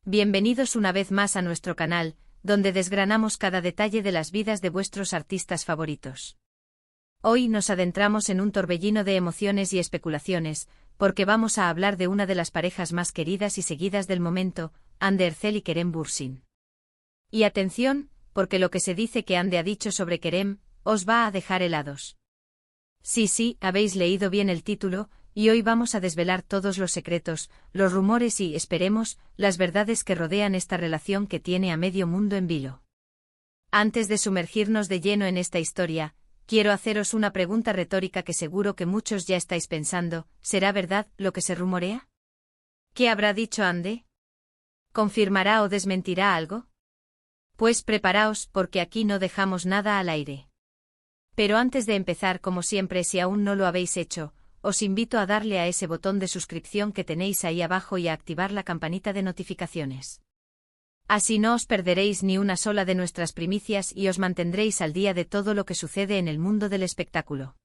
Bienvenidos una vez más a nuestro canal, donde desgranamos cada detalle de las vidas de vuestros artistas favoritos. Hoy nos adentramos en un torbellino de emociones y especulaciones, porque vamos a hablar de una de las parejas más queridas y seguidas del momento, Hande Erçel y Kerem Bürsin. Y atención, porque lo que se dice que Hande ha dicho sobre Kerem, os va a dejar helados. Sí, habéis leído bien el título, y hoy vamos a desvelar todos los secretos, los rumores y, esperemos, las verdades que rodean esta relación que tiene a medio mundo en vilo. Antes de sumergirnos de lleno en esta historia, quiero haceros una pregunta retórica que seguro que muchos ya estáis pensando: ¿será verdad lo que se rumorea? ¿Qué habrá dicho Hande? ¿Confirmará o desmentirá algo? Pues preparaos, porque aquí no dejamos nada al aire. Pero antes de empezar, como siempre, si aún no lo habéis hecho, os invito a darle a ese botón de suscripción que tenéis ahí abajo y a activar la campanita de notificaciones. Así no os perderéis ni una sola de nuestras primicias y os mantendréis al día de todo lo que sucede en el mundo del espectáculo.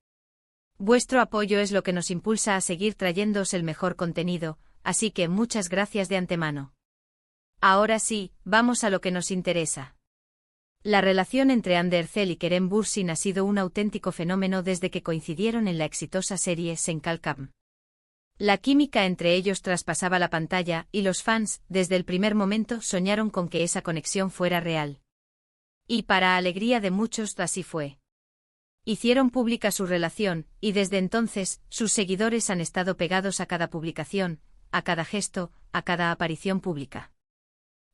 Vuestro apoyo es lo que nos impulsa a seguir trayéndoos el mejor contenido, así que muchas gracias de antemano. Ahora sí, vamos a lo que nos interesa. La relación entre Hande Erçel y Kerem Bürsin ha sido un auténtico fenómeno desde que coincidieron en la exitosa serie Sen Kalkam. La química entre ellos traspasaba la pantalla y los fans, desde el primer momento, soñaron con que esa conexión fuera real. Y para alegría de muchos, así fue. Hicieron pública su relación, y desde entonces, sus seguidores han estado pegados a cada publicación, a cada gesto, a cada aparición pública.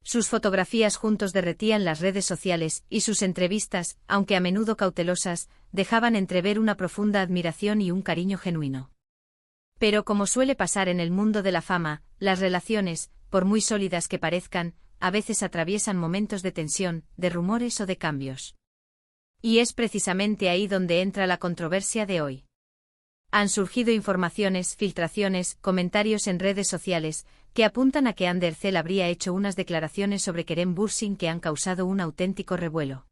Sus fotografías juntos derretían las redes sociales y sus entrevistas, aunque a menudo cautelosas, dejaban entrever una profunda admiración y un cariño genuino. Pero como suele pasar en el mundo de la fama, las relaciones, por muy sólidas que parezcan, a veces atraviesan momentos de tensión, de rumores o de cambios. Y es precisamente ahí donde entra la controversia de hoy. Han surgido informaciones, filtraciones, comentarios en redes sociales, que apuntan a que Hande Erçel habría hecho unas declaraciones sobre Kerem Bürsin que han causado un auténtico revuelo.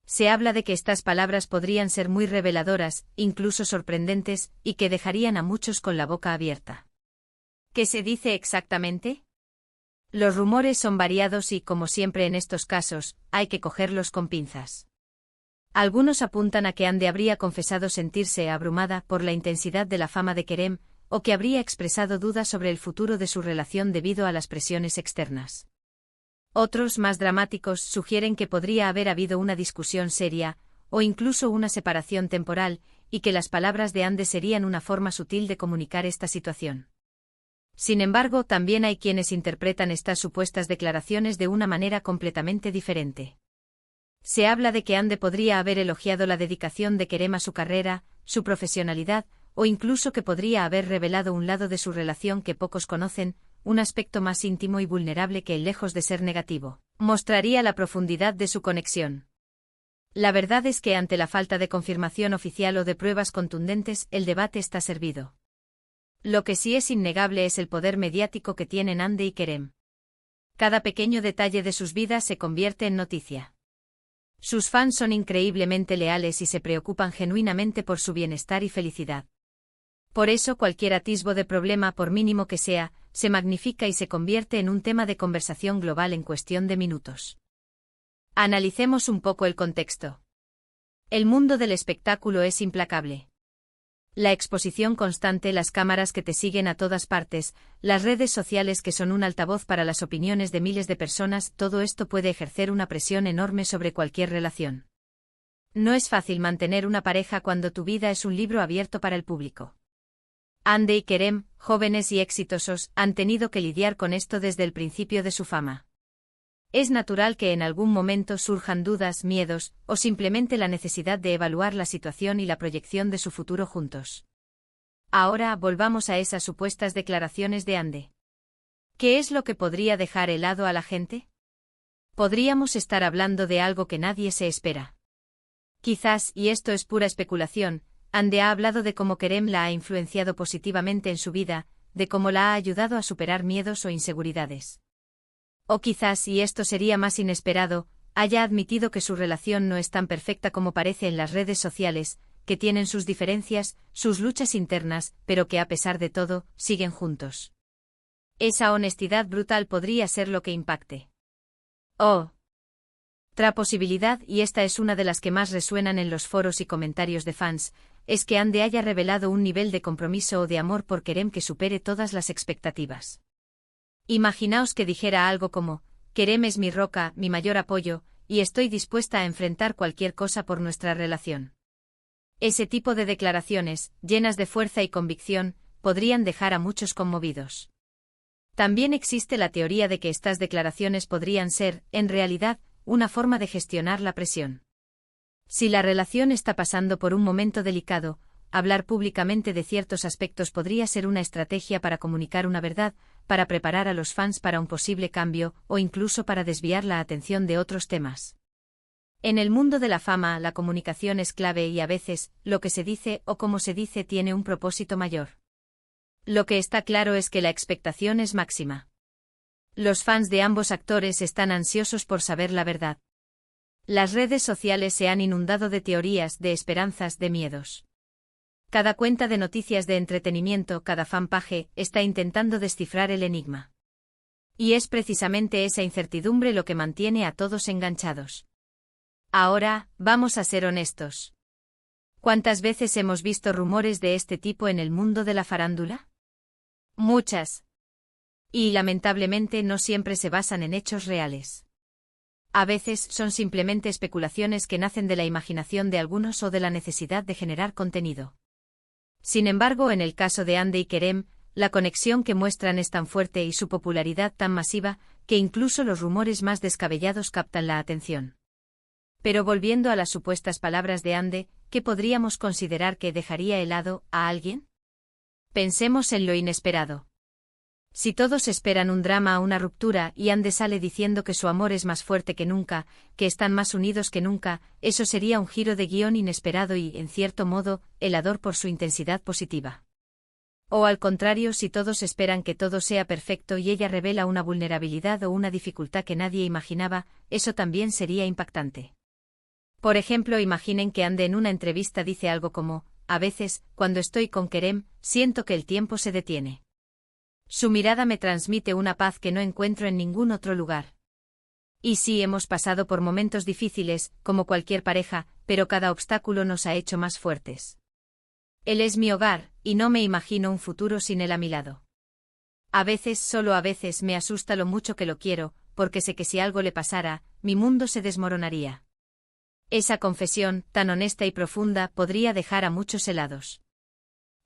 Se habla de que estas palabras podrían ser muy reveladoras, incluso sorprendentes, y que dejarían a muchos con la boca abierta. ¿Qué se dice exactamente? Los rumores son variados y, como siempre en estos casos, hay que cogerlos con pinzas. Algunos apuntan a que Hande habría confesado sentirse abrumada por la intensidad de la fama de Kerem, o que habría expresado dudas sobre el futuro de su relación debido a las presiones externas. Otros, más dramáticos, sugieren que podría haber habido una discusión seria, o incluso una separación temporal, y que las palabras de Hande serían una forma sutil de comunicar esta situación. Sin embargo, también hay quienes interpretan estas supuestas declaraciones de una manera completamente diferente. Se habla de que Hande podría haber elogiado la dedicación de Kerem a su carrera, su profesionalidad, o incluso que podría haber revelado un lado de su relación que pocos conocen, un aspecto más íntimo y vulnerable que, lejos de ser negativo, mostraría la profundidad de su conexión. La verdad es que ante la falta de confirmación oficial o de pruebas contundentes, el debate está servido. Lo que sí es innegable es el poder mediático que tienen Hande y Kerem. Cada pequeño detalle de sus vidas se convierte en noticia. Sus fans son increíblemente leales y se preocupan genuinamente por su bienestar y felicidad. Por eso cualquier atisbo de problema, por mínimo que sea, se magnifica y se convierte en un tema de conversación global en cuestión de minutos. Analicemos un poco el contexto. El mundo del espectáculo es implacable. La exposición constante, las cámaras que te siguen a todas partes, las redes sociales que son un altavoz para las opiniones de miles de personas, todo esto puede ejercer una presión enorme sobre cualquier relación. No es fácil mantener una pareja cuando tu vida es un libro abierto para el público. Hande y Kerem, jóvenes y exitosos, han tenido que lidiar con esto desde el principio de su fama. Es natural que en algún momento surjan dudas, miedos, o simplemente la necesidad de evaluar la situación y la proyección de su futuro juntos. Ahora volvamos a esas supuestas declaraciones de Hande. ¿Qué es lo que podría dejar helado a la gente? Podríamos estar hablando de algo que nadie se espera. Quizás, y esto es pura especulación, Hande ha hablado de cómo Kerem la ha influenciado positivamente en su vida, de cómo la ha ayudado a superar miedos o inseguridades. O quizás, y esto sería más inesperado, haya admitido que su relación no es tan perfecta como parece en las redes sociales, que tienen sus diferencias, sus luchas internas, pero que a pesar de todo, siguen juntos. Esa honestidad brutal podría ser lo que impacte. Otra posibilidad, y esta es una de las que más resuenan en los foros y comentarios de fans, es que Ande haya revelado un nivel de compromiso o de amor por Kerem que supere todas las expectativas. Imaginaos que dijera algo como: Kerem es mi roca, mi mayor apoyo, y estoy dispuesta a enfrentar cualquier cosa por nuestra relación. Ese tipo de declaraciones, llenas de fuerza y convicción, podrían dejar a muchos conmovidos. También existe la teoría de que estas declaraciones podrían ser, en realidad, una forma de gestionar la presión. Si la relación está pasando por un momento delicado, hablar públicamente de ciertos aspectos podría ser una estrategia para comunicar una verdad, para preparar a los fans para un posible cambio, o incluso para desviar la atención de otros temas. En el mundo de la fama, la comunicación es clave y a veces, lo que se dice o cómo se dice tiene un propósito mayor. Lo que está claro es que la expectación es máxima. Los fans de ambos actores están ansiosos por saber la verdad. Las redes sociales se han inundado de teorías, de esperanzas, de miedos. Cada cuenta de noticias de entretenimiento, cada fanpage, está intentando descifrar el enigma. Y es precisamente esa incertidumbre lo que mantiene a todos enganchados. Ahora, vamos a ser honestos. ¿Cuántas veces hemos visto rumores de este tipo en el mundo de la farándula? Muchas. Y lamentablemente no siempre se basan en hechos reales. A veces son simplemente especulaciones que nacen de la imaginación de algunos o de la necesidad de generar contenido. Sin embargo, en el caso de Ande y Kerem, la conexión que muestran es tan fuerte y su popularidad tan masiva, que incluso los rumores más descabellados captan la atención. Pero volviendo a las supuestas palabras de Ande, ¿qué podríamos considerar que dejaría helado a alguien? Pensemos en lo inesperado. Si todos esperan un drama o una ruptura y Ande sale diciendo que su amor es más fuerte que nunca, que están más unidos que nunca, eso sería un giro de guión inesperado y, en cierto modo, helador por su intensidad positiva. O al contrario, si todos esperan que todo sea perfecto y ella revela una vulnerabilidad o una dificultad que nadie imaginaba, eso también sería impactante. Por ejemplo, imaginen que Ande en una entrevista dice algo como: a veces, cuando estoy con Kerem, siento que el tiempo se detiene. Su mirada me transmite una paz que no encuentro en ningún otro lugar. Y sí, hemos pasado por momentos difíciles, como cualquier pareja, pero cada obstáculo nos ha hecho más fuertes. Él es mi hogar, y no me imagino un futuro sin él a mi lado. A veces, solo a veces, me asusta lo mucho que lo quiero, porque sé que si algo le pasara, mi mundo se desmoronaría. Esa confesión, tan honesta y profunda, podría dejar a muchos helados.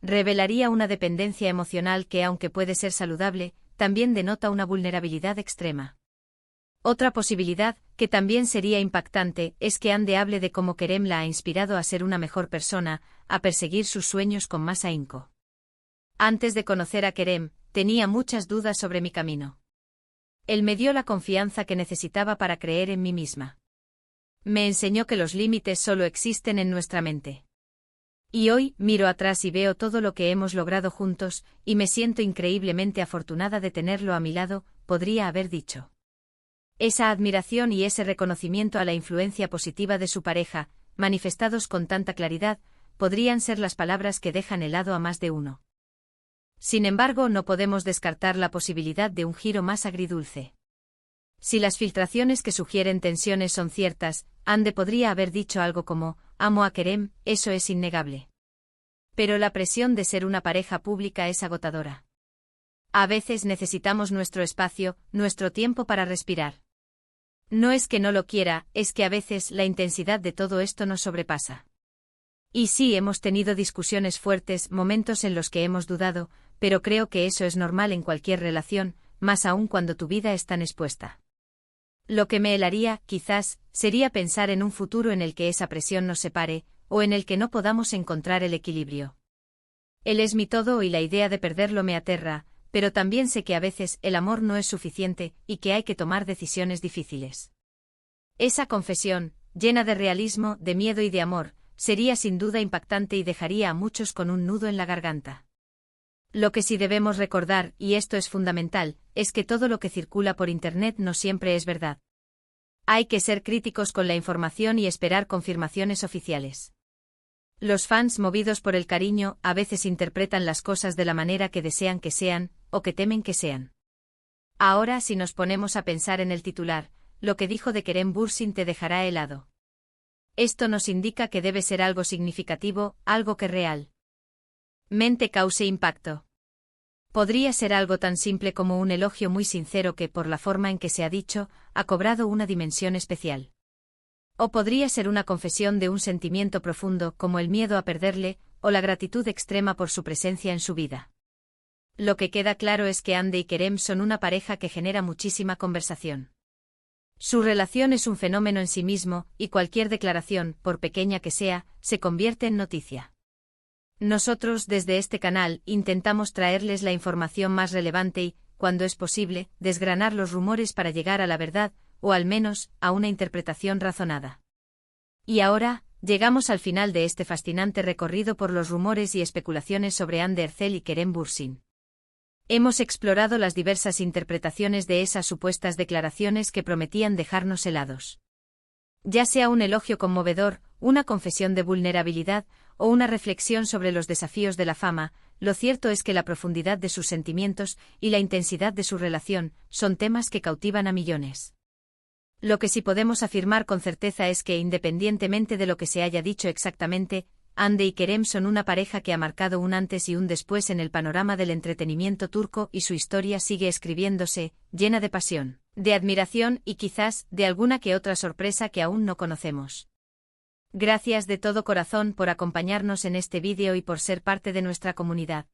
Revelaría una dependencia emocional que, aunque puede ser saludable, también denota una vulnerabilidad extrema. Otra posibilidad, que también sería impactante, es que Ande hable de cómo Kerem la ha inspirado a ser una mejor persona, a perseguir sus sueños con más ahínco. Antes de conocer a Kerem, tenía muchas dudas sobre mi camino. Él me dio la confianza que necesitaba para creer en mí misma. Me enseñó que los límites solo existen en nuestra mente. Y hoy, miro atrás y veo todo lo que hemos logrado juntos, y me siento increíblemente afortunada de tenerlo a mi lado, podría haber dicho. Esa admiración y ese reconocimiento a la influencia positiva de su pareja, manifestados con tanta claridad, podrían ser las palabras que dejan helado a más de uno. Sin embargo, no podemos descartar la posibilidad de un giro más agridulce. Si las filtraciones que sugieren tensiones son ciertas, Ande podría haber dicho algo como: amo a Kerem, eso es innegable. Pero la presión de ser una pareja pública es agotadora. A veces necesitamos nuestro espacio, nuestro tiempo para respirar. No es que no lo quiera, es que a veces la intensidad de todo esto nos sobrepasa. Y sí, hemos tenido discusiones fuertes, momentos en los que hemos dudado, pero creo que eso es normal en cualquier relación, más aún cuando tu vida es tan expuesta. Lo que me helaría, quizás, sería pensar en un futuro en el que esa presión nos separe, o en el que no podamos encontrar el equilibrio. Él es mi todo y la idea de perderlo me aterra, pero también sé que a veces el amor no es suficiente y que hay que tomar decisiones difíciles. Esa confesión, llena de realismo, de miedo y de amor, sería sin duda impactante y dejaría a muchos con un nudo en la garganta. Lo que sí debemos recordar, y esto es fundamental, es que todo lo que circula por Internet no siempre es verdad. Hay que ser críticos con la información y esperar confirmaciones oficiales. Los fans, movidos por el cariño, a veces interpretan las cosas de la manera que desean que sean, o que temen que sean. Ahora, si nos ponemos a pensar en el titular, lo que dijo de Kerem Bürsin te dejará helado. Esto nos indica que debe ser algo significativo, algo que realmente cause impacto. Podría ser algo tan simple como un elogio muy sincero que, por la forma en que se ha dicho, ha cobrado una dimensión especial. O podría ser una confesión de un sentimiento profundo como el miedo a perderle, o la gratitud extrema por su presencia en su vida. Lo que queda claro es que Hande y Kerem son una pareja que genera muchísima conversación. Su relación es un fenómeno en sí mismo, y cualquier declaración, por pequeña que sea, se convierte en noticia. Nosotros, desde este canal, intentamos traerles la información más relevante y, cuando es posible, desgranar los rumores para llegar a la verdad, o al menos, a una interpretación razonada. Y ahora, llegamos al final de este fascinante recorrido por los rumores y especulaciones sobre Hande Erçel y Kerem Bürsin. Hemos explorado las diversas interpretaciones de esas supuestas declaraciones que prometían dejarnos helados. Ya sea un elogio conmovedor, una confesión de vulnerabilidad, o una reflexión sobre los desafíos de la fama, lo cierto es que la profundidad de sus sentimientos y la intensidad de su relación son temas que cautivan a millones. Lo que sí podemos afirmar con certeza es que, independientemente de lo que se haya dicho exactamente, Hande y Kerem son una pareja que ha marcado un antes y un después en el panorama del entretenimiento turco y su historia sigue escribiéndose, llena de pasión, de admiración y quizás de alguna que otra sorpresa que aún no conocemos. Gracias de todo corazón por acompañarnos en este vídeo y por ser parte de nuestra comunidad.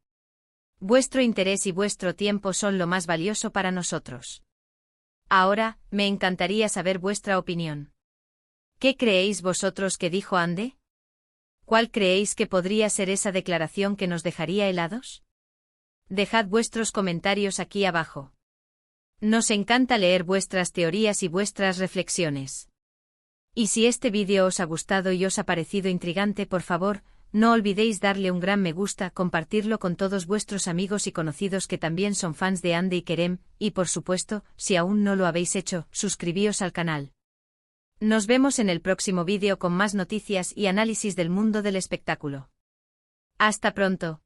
Vuestro interés y vuestro tiempo son lo más valioso para nosotros. Ahora, me encantaría saber vuestra opinión. ¿Qué creéis vosotros que dijo Hande? ¿Cuál creéis que podría ser esa declaración que nos dejaría helados? Dejad vuestros comentarios aquí abajo. Nos encanta leer vuestras teorías y vuestras reflexiones. Y si este vídeo os ha gustado y os ha parecido intrigante, por favor, no olvidéis darle un gran me gusta, compartirlo con todos vuestros amigos y conocidos que también son fans de Hande y Kerem, y por supuesto, si aún no lo habéis hecho, suscribíos al canal. Nos vemos en el próximo vídeo con más noticias y análisis del mundo del espectáculo. Hasta pronto.